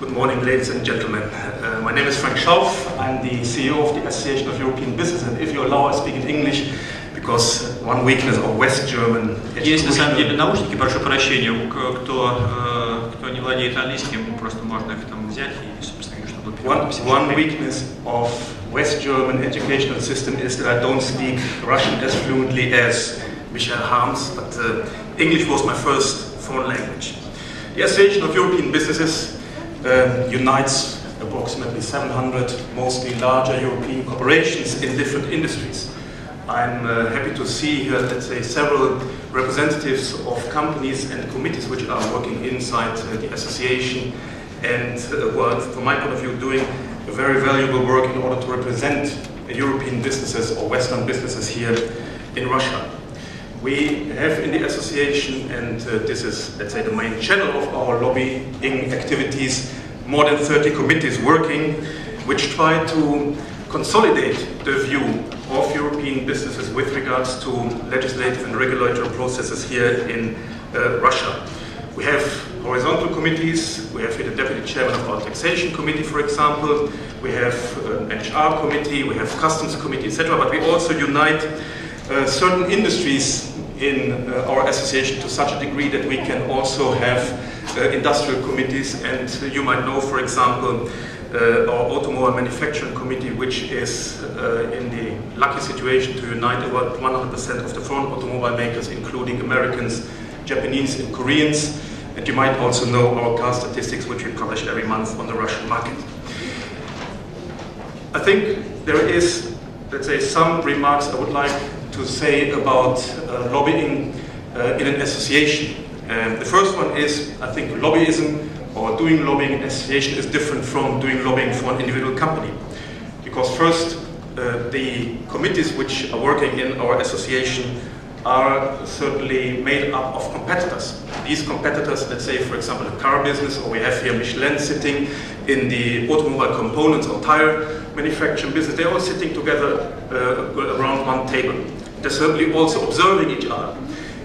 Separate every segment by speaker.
Speaker 1: Good morning, ladies and gentlemen. My name is Frank Szaufff. I'm the CEO of the Association of European Business, and if you allow, I speak in English, because one weakness of West German education.
Speaker 2: Есть на самом деле наушники, прошу прощения, кто не владеет английским, просто можно их там взять и, собственно, чтобы переводить.
Speaker 1: One weakness of West German educational system is that I don't speak Russian as fluently as Michael Harms, but English was my first foreign language. The Association of European Businesses unites approximately 700 mostly larger European corporations in different industries. I'm happy to see here, let's say, several representatives of companies and committees which are working inside the association and who are, from my point of view, doing a very valuable work in order to represent European businesses or Western businesses here in Russia. We have in the association, and this is, let's say, the main channel of our lobbying activities, more than 30 committees working, which try to consolidate the view of European businesses with regards to legislative and regulatory processes here in Russia. We have horizontal committees. We have here the Deputy Chairman of our Taxation Committee, for example. We have an HR committee, we have Customs Committee, etc. But we also unite certain industries in our association to such a degree that we can also have industrial committees, and you might know, for example, our automobile manufacturing committee, which is in the lucky situation to unite about 100% of the foreign automobile makers, including Americans, Japanese and Koreans. And you might also know our car statistics, which we publish every month on the Russian market. I think there is, let's say, some remarks I would like to say about lobbying in an association. The first one is, I think lobbyism or doing lobbying in association is different from doing lobbying for an individual company. Because first, the committees which are working in our association are certainly made up of competitors. These competitors, let's say, for example, the car business, or we have here Michelin sitting in the automobile components or tire manufacturing business, they're all sitting together around one table. They're certainly also observing each other.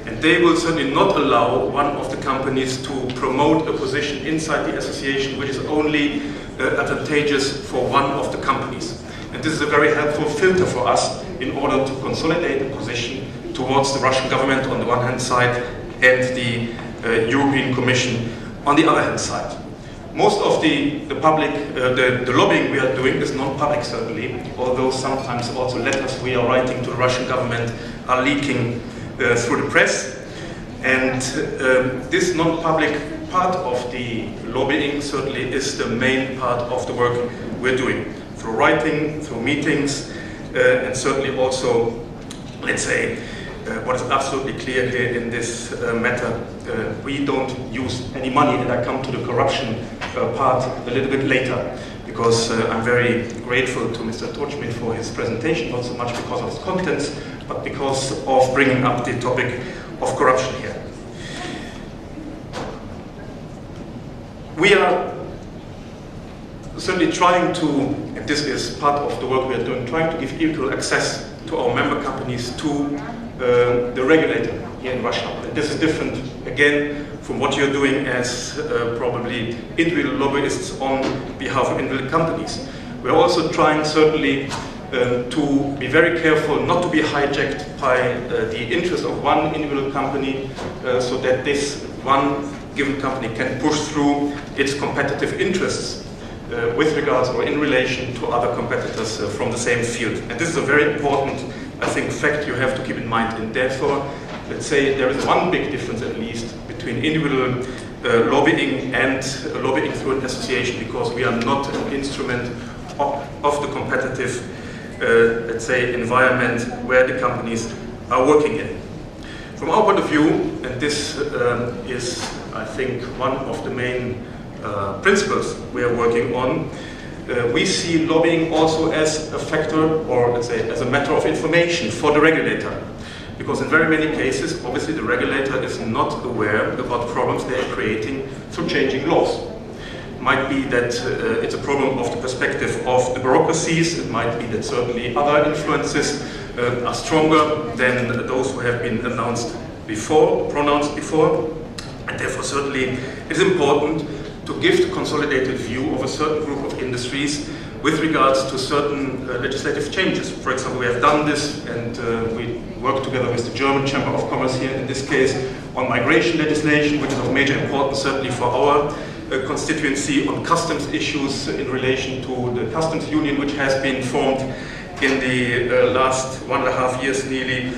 Speaker 1: And they will certainly not allow one of the companies to promote a position inside the association which is only advantageous for one of the companies. And this is a very helpful filter for us in order to consolidate the position towards the Russian government on the one hand side and the European Commission on the other hand side. Most of the lobbying we are doing is non-public certainly, although sometimes also letters we are writing to the Russian government are leaking through the press. And this non-public part of the lobbying certainly is the main part of the work we're doing. Through writing, through meetings, and certainly also, let's say, what is absolutely clear here in this matter, we don't use any money, and I come to the corruption part a little bit later, because I'm very grateful to Mr. Tochmin for his presentation, not so much because of its contents, but because of bringing up the topic of corruption here. We are certainly trying to, and this is part of the work we are doing, trying to give equal access to our member companies to the regulator here in Russia. And this is different, again, from what you're doing as probably individual lobbyists on behalf of individual companies. We're also trying, certainly, to be very careful not to be hijacked by the interest of one individual company so that this one given company can push through its competitive interests with regards or in relation to other competitors from the same field. And this is a very important, I think, fact you have to keep in mind. And therefore, let's say there is one big difference at least between individual lobbying and lobbying through an association, because we are not an instrument of the competitive, let's say, environment where the companies are working in. From our point of view, and this is, I think, one of the main principles we are working on, we see lobbying also as a factor, or let's say as a matter of information for the regulator. Because in very many cases, obviously the regulator is not aware about problems they are creating through changing laws. It might be that it's a problem of the perspective of the bureaucracies. It might be that certainly other influences are stronger than those who have been pronounced before. And therefore certainly it is important to give the consolidated view of a certain group of industries with regards to certain legislative changes. For example, we have done this, and we work together with the German Chamber of Commerce here, in this case, on migration legislation, which is of major importance certainly for our constituency, on customs issues in relation to the customs union, which has been formed in the last 1.5 years nearly,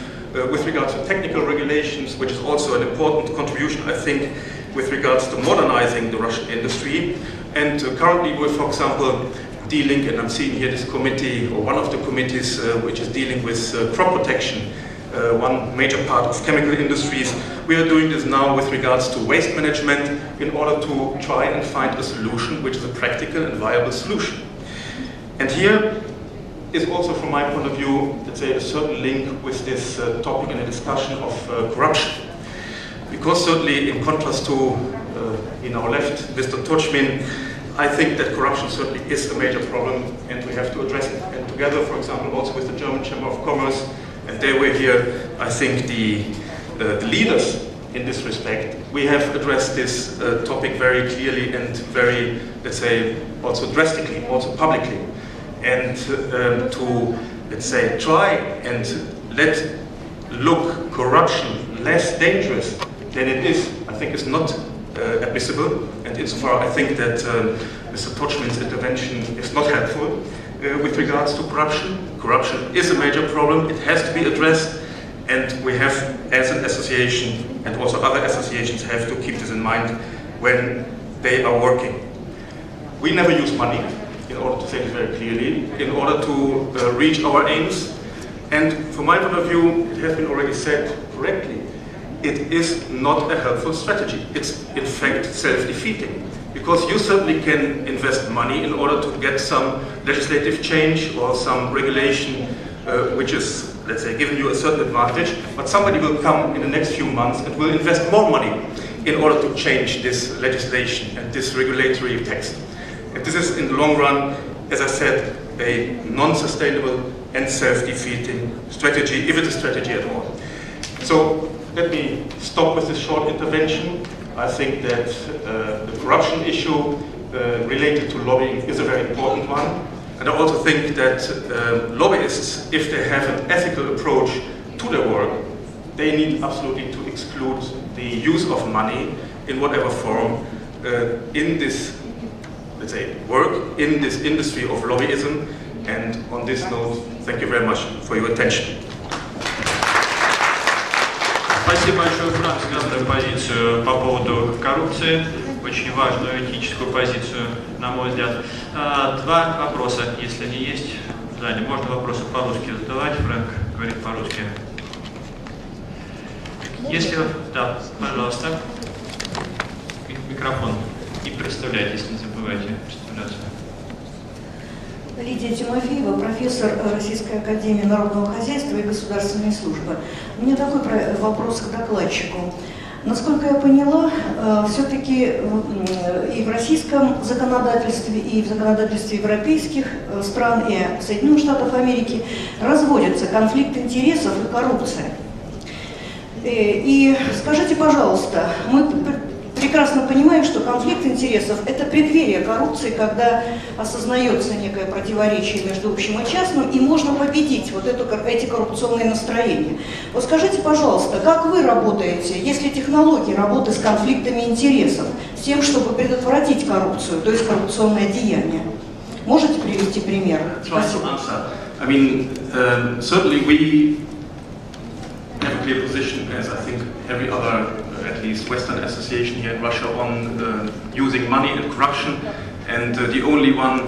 Speaker 1: with regards to technical regulations, which is also an important contribution, I think, with regards to modernizing the Russian industry. And currently we're, for example, dealing, and I'm seeing here this committee, or one of the committees which is dealing with crop protection, one major part of chemical industries. We are doing this now with regards to waste management in order to try and find a solution which is a practical and viable solution. And here is also, from my point of view, let's say, a certain link with this topic in a discussion of corruption. Because certainly, in contrast to, in our left, Mr. Tochmin, I think that corruption certainly is a major problem and we have to address it. And together, for example, also with the German Chamber of Commerce, and they were here, I think the leaders in this respect, we have addressed this topic very clearly and very, let's say, also drastically, also publicly. And to, let's say, try and look corruption less dangerous than it is, I think is not admissible. And insofar, I think that Mr. Tochmin's intervention is not helpful with regards to corruption. Corruption is a major problem, it has to be addressed, and we have, as an association, and also other associations have to keep this in mind when they are working. We never use money, in order to say this very clearly, in order to reach our aims. And from my point of view, it has been already said correctly, it is not a helpful strategy. It's in fact self-defeating. Because you certainly can invest money in order to get some legislative change or some regulation which is, let's say, giving you a certain advantage, but somebody will come in the next few months and will invest more money in order to change this legislation and this regulatory text. And this is, in the long run, as I said, a non-sustainable and self-defeating strategy, if it's a strategy at all. So let me stop with this short intervention. I think that the corruption issue related to lobbying is a very important one. And I also think that lobbyists, if they have an ethical approach to their work, they need absolutely to exclude the use of money in whatever form in this, let's say, work in this industry of lobbyism. And on this note, thank you very much for your attention.
Speaker 2: Спасибо большое, Франк, за свою позицию по поводу коррупции, очень важную этическую позицию, на мой взгляд. Два вопроса, если они есть. Да, не можно вопросы по-русски задавать, Франк говорит по-русски. Если... Да, пожалуйста. Микрофон. И представляйтесь, не забывайте представляться.
Speaker 3: Лидия Тимофеева, профессор Российской академии народного хозяйства и государственной службы. У меня такой вопрос к докладчику. Насколько я поняла, все-таки и в российском законодательстве, и в законодательстве европейских стран, и Соединенных Штатов Америки разводятся конфликт интересов и коррупция. И скажите, пожалуйста, мы прекрасно понимаем, что конфликт интересов – это преддверие коррупции, когда осознается некое противоречие между общим и частным, и можно победить вот эти коррупционные настроения. Вот скажите, пожалуйста, как вы работаете, если технологии работы с конфликтами интересов, с тем, чтобы предотвратить коррупцию, то есть коррупционное деяние? Можете привести пример? Спасибо.
Speaker 1: I mean, certainly we have a clear position, as I think every other, at least Western association here in Russia, on using money and corruption. And the only one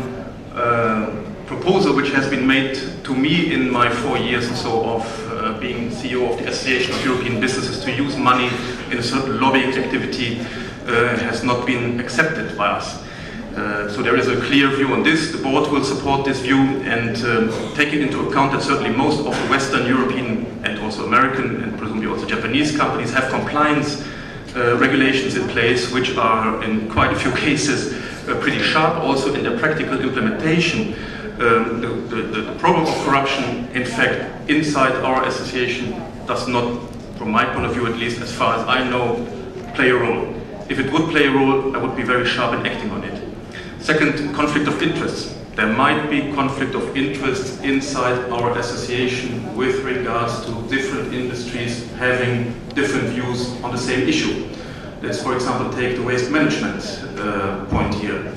Speaker 1: proposal which has been made to me in my 4 years or so of being CEO of the Association of European Businesses to use money in a certain lobbying activity has not been accepted by us. So there is a clear view on this. The board will support this view and taking into account that certainly most of the Western European and also American and presumably also Japanese companies have compliance regulations in place which are in quite a few cases pretty sharp also in their practical implementation. The problem of corruption, in fact, inside our association does not, from my point of view at least, as far as I know, play a role. if it would play a role, I would be very sharp in acting on it. Second, conflict of interests. There might be conflict of interest inside our association with regards to different industries having different views on the same issue. Let's, for example, take the waste management point here.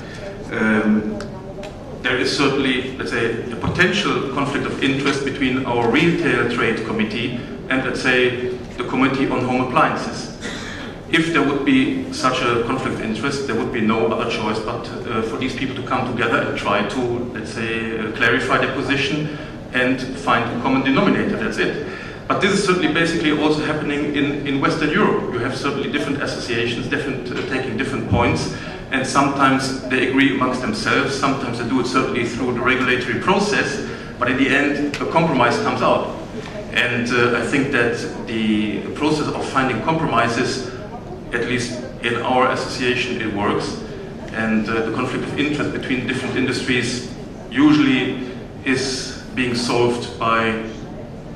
Speaker 1: There is certainly, let's say, a potential conflict of interest between our retail trade committee and, let's say, the committee on home appliances. If there would be such a conflict of interest, there would be no other choice but for these people to come together and try to, let's say, clarify their position and find a common denominator, that's it. But this is certainly basically also happening in Western Europe. You have certainly different associations, taking different points, and sometimes they agree amongst themselves, sometimes they do it certainly through the regulatory process, but in the end, a compromise comes out. And I think that the process of finding compromises, at least in our association, it works. And the conflict of interest between different industries usually is being solved by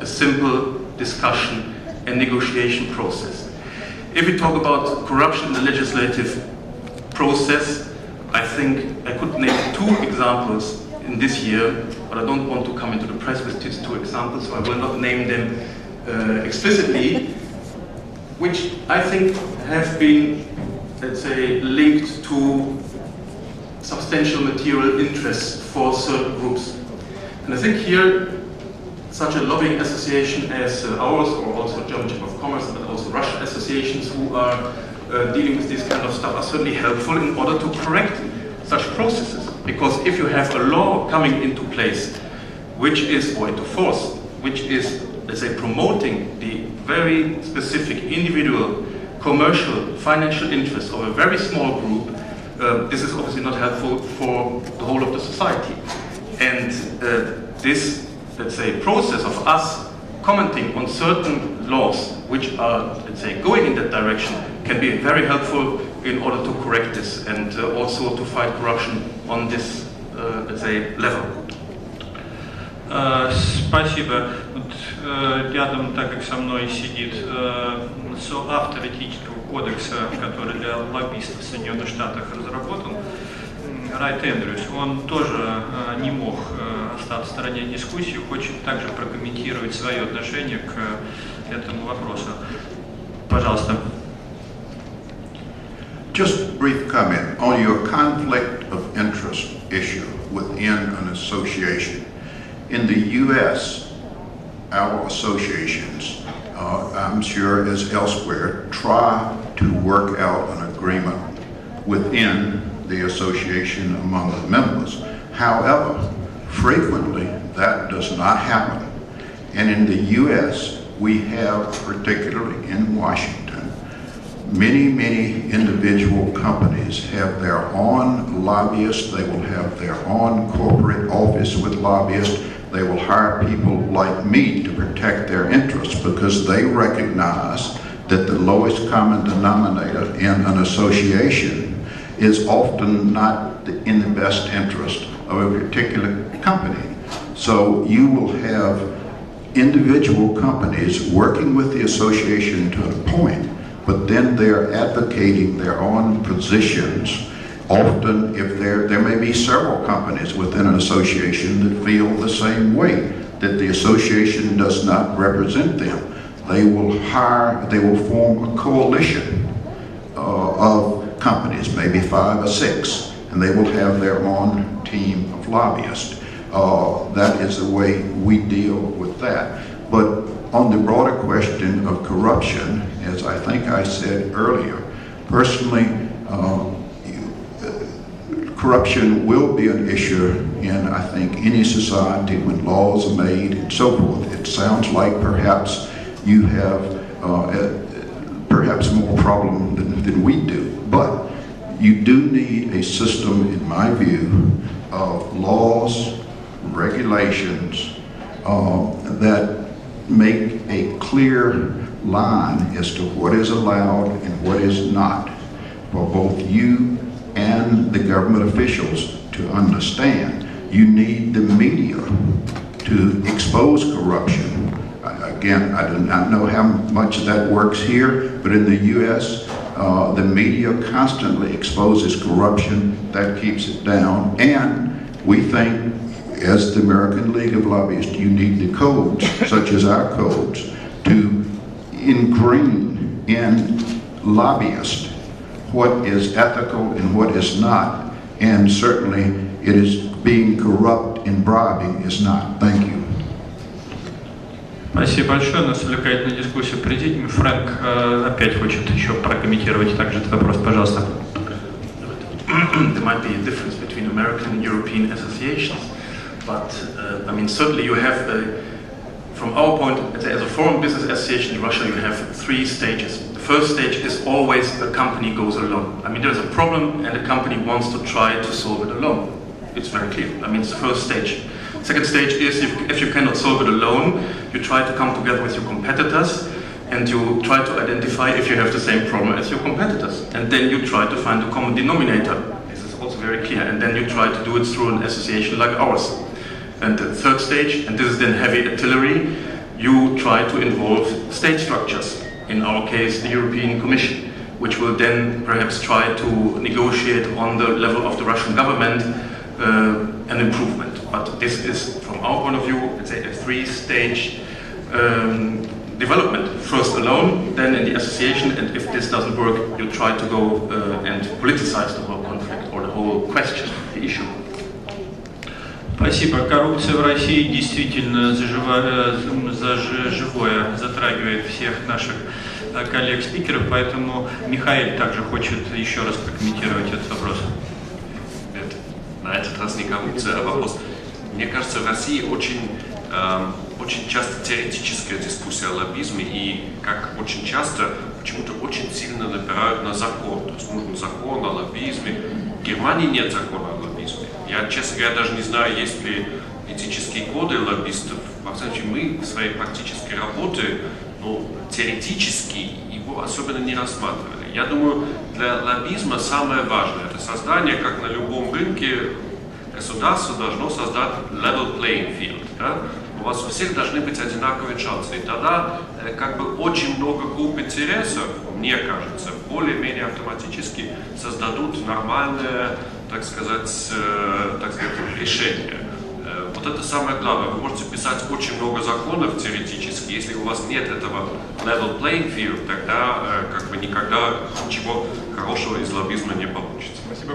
Speaker 1: a simple discussion and negotiation process. If we talk about corruption in the legislative process, I think I could name 2 examples in this year, but I don't want to come into the press with these 2 examples, so I will not name them explicitly, which I think have been, let's say, linked to substantial material interests for certain groups. And I think here, such a lobbying association as ours, or also German Chamber of Commerce, but also Russian associations who are dealing with this kind of stuff, are certainly helpful in order to correct such processes. Because if you have a law coming into place, which is, or into force, which is, let's say, promoting the very specific individual commercial financial interests of a very small group, this is obviously not helpful for the whole of the society. And this, let's say, process of us commenting on certain laws which are, let's say, going in that direction can be very helpful in order to correct this and also to fight corruption on this, let's say, level.
Speaker 2: Спасибо. Вот, рядом, так как со мной сидит соавтор этического кодекса, который для лоббистов в Соединенных Штатах разработан, Райт Эндрюс, он тоже не мог остаться в стороне дискуссии, хочет также прокомментировать свое отношение к этому вопросу. Пожалуйста.
Speaker 4: Just a brief comment on your conflict of interest issue within an association. In the U.S., our associations, I'm sure as elsewhere, try to work out an agreement within the association among the members. However, frequently that does not happen. And in the U.S., we have, particularly in Washington, many individual companies have their own lobbyists. They will have their own corporate office with lobbyists. They will hire people like me to protect their interests because they recognize that the lowest common denominator in an association is often not in the best interest of a particular company. So you will have individual companies working with the association to a point, but then they're advocating their own positions. Often, if there may be several companies within an association that feel the same way, that the association does not represent them. They will form a coalition of companies, maybe 5 or 6, and they will have their own team of lobbyists. That is the way we deal with that. But on the broader question of corruption, as I think I said earlier, personally, corruption will be an issue in, I think, any society when laws are made and so forth. It sounds like perhaps you have perhaps more problem than we do, but you do need a system, in my view, of laws, regulations that make a clear line as to what is allowed and what is not for both you and the government officials to understand. You need the media to expose corruption. Again, I do not know how much that works here, but in the U.S., The media constantly exposes corruption, that keeps it down, and we think, as the American League of Lobbyists, you need the codes, such as our codes, to ingrain in lobbyists what is ethical and what is not, and certainly it is being corrupt and bribing is not. Thank you.
Speaker 2: Спасибо большое. У нас увлекательная дискуссия президиуме. Фрэнк опять хочет еще прокомментировать также этот вопрос. Пожалуйста.
Speaker 1: There might be a difference between American and European associations, but I mean, certainly you have, from our point, as a foreign business association in Russia, you have 3 stages. The first stage is always a company goes alone. I mean, there's a problem and the company wants to try to solve it alone. It's very clear. I mean, it's the first stage. Second stage is if you cannot solve it alone, you try to come together with your competitors and you try to identify if you have the same problem as your competitors. And then you try to find a common denominator. This is also very clear. And then you try to do it through an association like ours. And the third stage, and this is then heavy artillery, you try to involve state structures. In our case, the European Commission, which will then perhaps try to negotiate on the level of the Russian government an improvement. But this is, from our point of view, let's say a 3-stage development. First alone, then in the association, and if this doesn't work, you try to go and politicize the whole conflict or the whole question, the issue.
Speaker 2: Спасибо. Коррупция в России действительно живое затрагивает всех наших коллег-спикеров, поэтому Михаил также хочет еще раз прокомментировать этот вопрос.
Speaker 5: На этот раз не коррупция, а вопрос. Мне кажется, в России очень часто теоретическая дискуссия о лоббизме, и как очень часто почему-то очень сильно напирают на закон. То есть нужен закон о лоббизме. В Германии нет закона о лоббизме. Я, честно говоря, даже не знаю, есть ли этические коды лоббистов. Во всяком случае, мы в своей практической работе, теоретически его особенно не рассматривали. Я думаю, для лоббизма самое важное – это создание, как на любом рынке, государство должно создать level playing field. Да? У вас у всех должны быть одинаковые шансы. И тогда очень много групп интересов, мне кажется, более-менее автоматически создадут нормальное, так сказать, решение. Вот это самое главное. Вы можете писать очень много законов теоретически. Если у вас нет этого level playing field, тогда никогда ничего хорошего из лоббизма не получится. Спасибо.